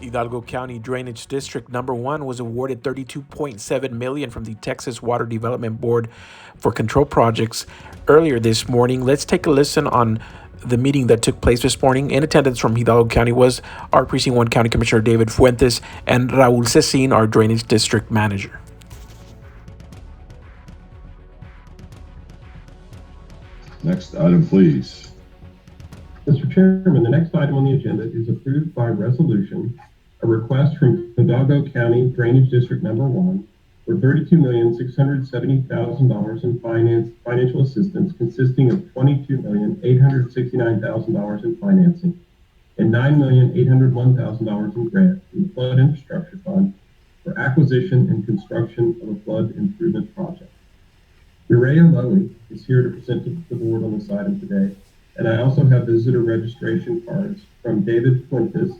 Hidalgo County Drainage District Number 1 was awarded $32.7 million from the Texas Water Development Board for control projects earlier this morning. Let's take a listen on the meeting that took place this morning. In attendance from Hidalgo County was our Precinct 1 County Commissioner David Fuentes and Raul Cecin, our Drainage District Manager. Next item, please. Mr. Chairman, the next item on the agenda is approved by resolution, a request from Hidalgo County Drainage District Number 1 for $32,670,000 in financial assistance, consisting of $22,869,000 in financing and $9,801,000 in grant from the Flood Infrastructure Fund for acquisition and construction of a flood improvement project. Mireya Lowy is here to present to the board on this item today. And I also have visitor registration cards from David Fuentes,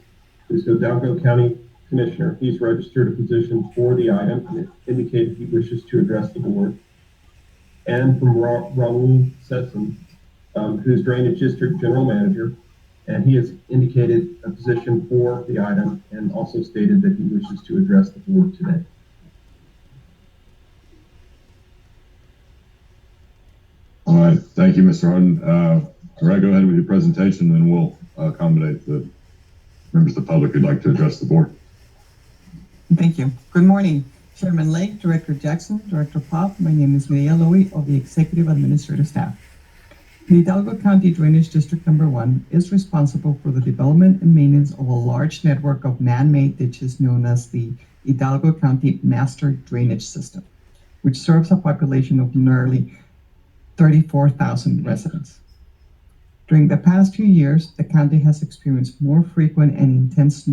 who's the Hidalgo County Commissioner. He's registered a position for the item and indicated he wishes to address the board. And from Raul Cecin, who's Drainage District General Manager, and he has indicated a position for the item and also stated that he wishes to address the board today. All right, thank you, Mr. Harden. All right, go ahead with your presentation, and we'll accommodate the members of the public who'd like to address the board. Thank you. Good morning, Chairman Lake, Director Jackson, Director Pop. My name is Mireya Lowy of the Executive Administrative Staff. The Hidalgo County Drainage District Number 1 is responsible for the development and maintenance of a large network of man-made ditches known as the Hidalgo County Master Drainage System, which serves a population of nearly 34,000 residents. During the past few years, the county has experienced more frequent and intense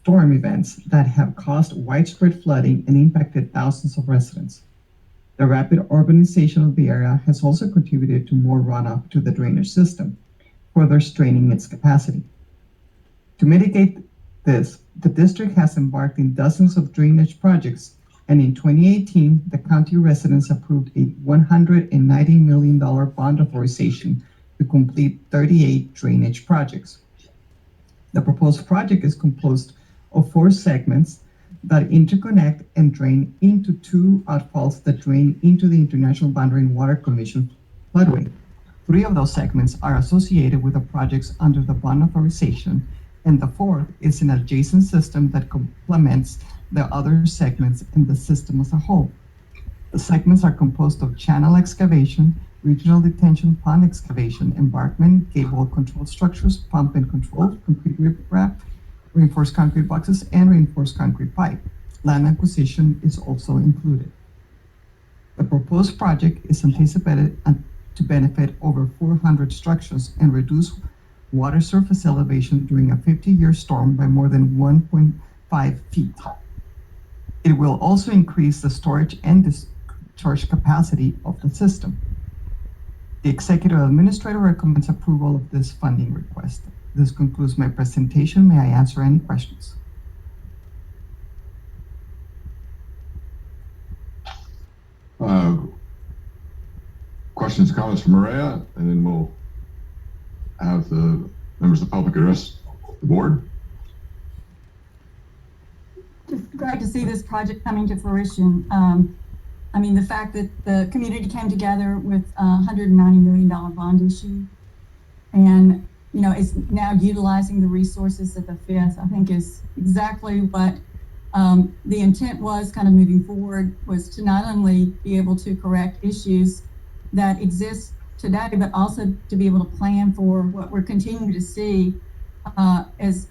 storm events that have caused widespread flooding and impacted thousands of residents. The rapid urbanization of the area has also contributed to more runoff to the drainage system, further straining its capacity. To mitigate this, the district has embarked in dozens of drainage projects, and in 2018, the county residents approved a $190 million bond authorization to complete 38 drainage projects. The proposed project is composed of 4 segments that interconnect and drain into 2 outfalls that drain into the International Boundary and Water Commission floodway. 3 of those segments are associated with the projects under the bond authorization, and the 4th is an adjacent system that complements the other segments in the system as a whole. The segments are composed of channel excavation, regional detention pond excavation, embankment, gable control structures, pump and control, concrete riprap, reinforced concrete boxes, and reinforced concrete pipe. Land acquisition is also included. The proposed project is anticipated to benefit over 400 structures and reduce water surface elevation during a 50-year storm by more than 1.5 feet. It will also increase the storage and discharge capacity of the system. The Executive Administrator recommends approval of this funding request. This concludes my presentation. May I answer any questions? Questions, comments from Mireya, and then we'll have the members of the public address the board. Just glad to see this project coming to fruition. I mean, the fact that the community came together with a $190 million bond issue and, you know, is now utilizing the resources of the fifth, I think is exactly what the intent was kind of moving forward, was to not only be able to correct issues that exist today, but also to be able to plan for what we're continuing to see as,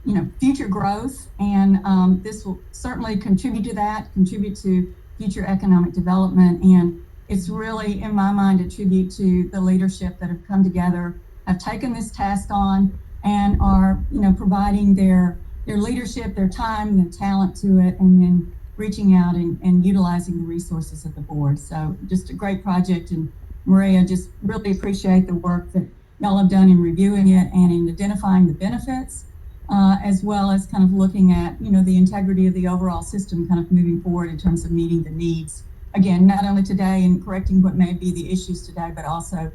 you know, future growth. And this will certainly contribute to that, contribute to future economic development. And it's really, in my mind, a tribute to the leadership that have come together, have taken this task on, and are, you know, providing their leadership, their time, their talent to it, and then reaching out and utilizing the resources of the board. So just a great project. And Mireya, just really appreciate the work that y'all have done in reviewing it and in identifying the benefits, as well as kind of looking at, you know, the integrity of the overall system kind of moving forward in terms of meeting the needs. Again, not only today and correcting what may be the issues today, but also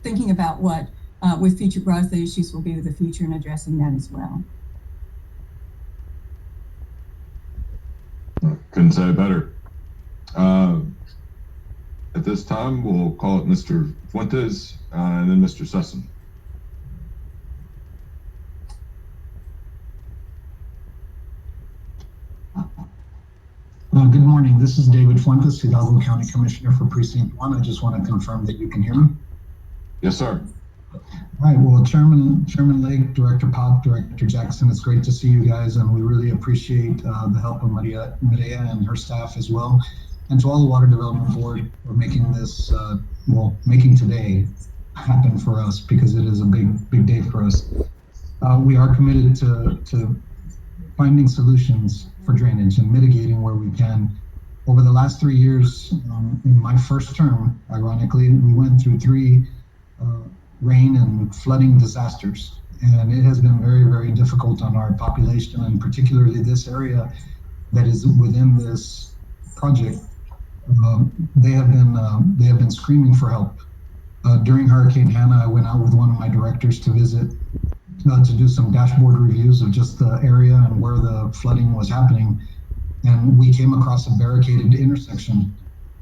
thinking about what with future growth the issues will be with the future and addressing that as well. Couldn't say it better. At this time, we'll call it Mr. Fuentes and then Mr. Sessom. Good morning. This is David Fuentes, Hidalgo County Commissioner for Precinct 1. I just want to confirm that you can hear me. Yes, sir. All right. Well, Chairman Lake, Director Pop, Director Jackson, it's great to see you guys, and we really appreciate the help of Maria and her staff as well, and to all the Water Development Board for making this, making today happen for us, because it is a big day for us. We are committed to finding solutions for drainage and mitigating where we can. Over the last 3 years, in my first term, ironically, we went through 3 rain and flooding disasters, and it has been very, very difficult on our population, and particularly this area that is within this project. They have been screaming for help. During Hurricane Hannah, I went out with one of my directors to visit, to do some dashboard reviews of just the area and where the flooding was happening. And we came across a barricaded intersection.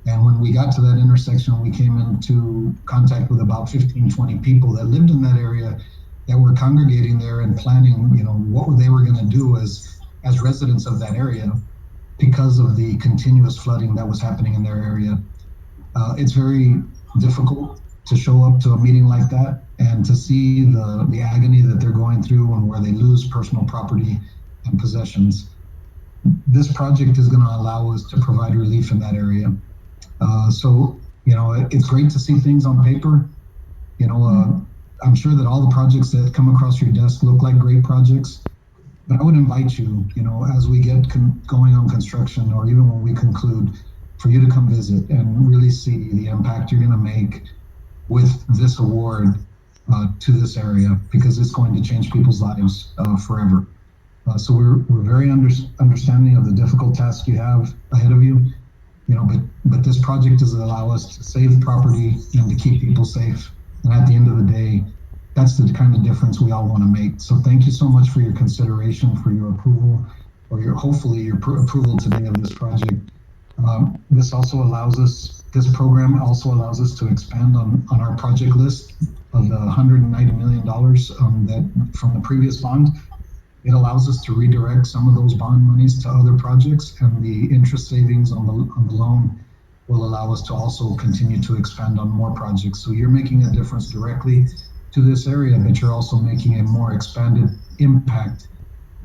And when we got to that intersection, we came into contact with about 15, 20 people that lived in that area that were congregating there and planning, what they were going to do as residents of that area because of the continuous flooding that was happening in their area. It's very difficult to show up to a meeting like that and to see the agony that they're going through and where they lose personal property and possessions. This project is going to allow us to provide relief in that area. It's great to see things on paper. I'm sure that all the projects that come across your desk look like great projects, but I would invite you, as we get going on construction, or even when we conclude, for you to come visit and really see the impact you're going to make with this award to this area, because it's going to change people's lives forever. So we're very understanding of the difficult task you have ahead of you, but this project does allow us to save property and to keep people safe. And at the end of the day, that's the kind of difference we all want to make. So thank you so much for your consideration, for your approval, or hopefully your approval today of this project. This program also allows us to expand on our project list of the $190 million that from the previous bond. It allows us to redirect some of those bond monies to other projects, and the interest savings on the loan will allow us to also continue to expand on more projects. So you're making a difference directly to this area, but you're also making a more expanded impact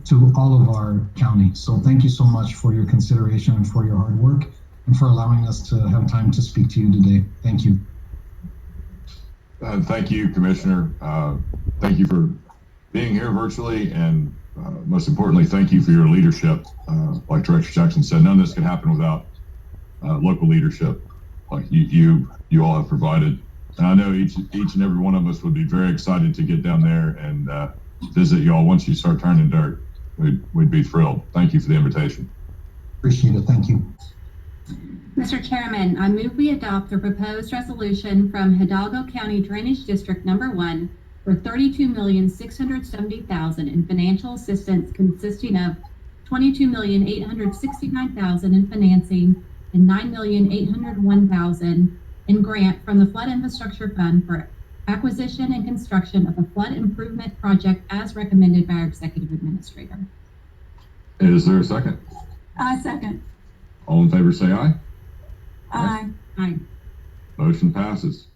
to all of our county. So thank you so much for your consideration and for your hard work, and for allowing us to have time to speak to you today. Thank you. Thank you, Commissioner. Thank you for being here virtually, and most importantly, thank you for your leadership. Like Director Jackson said, none of this could happen without local leadership like you all have provided. And I know each and every one of us would be very excited to get down there and visit y'all once you start turning dirt. We'd be thrilled. Thank you for the invitation. Appreciate it. Thank you. Mr. Chairman, I move we adopt the proposed resolution from Hidalgo County Drainage District Number 1 for $32,670,000 in financial assistance, consisting of $22,869,000 in financing and $9,801,000 in grant from the Flood Infrastructure Fund for acquisition and construction of a flood improvement project as recommended by our Executive Administrator. Is there a second? I second. All in favor say aye. Aye. Aye. Motion passes.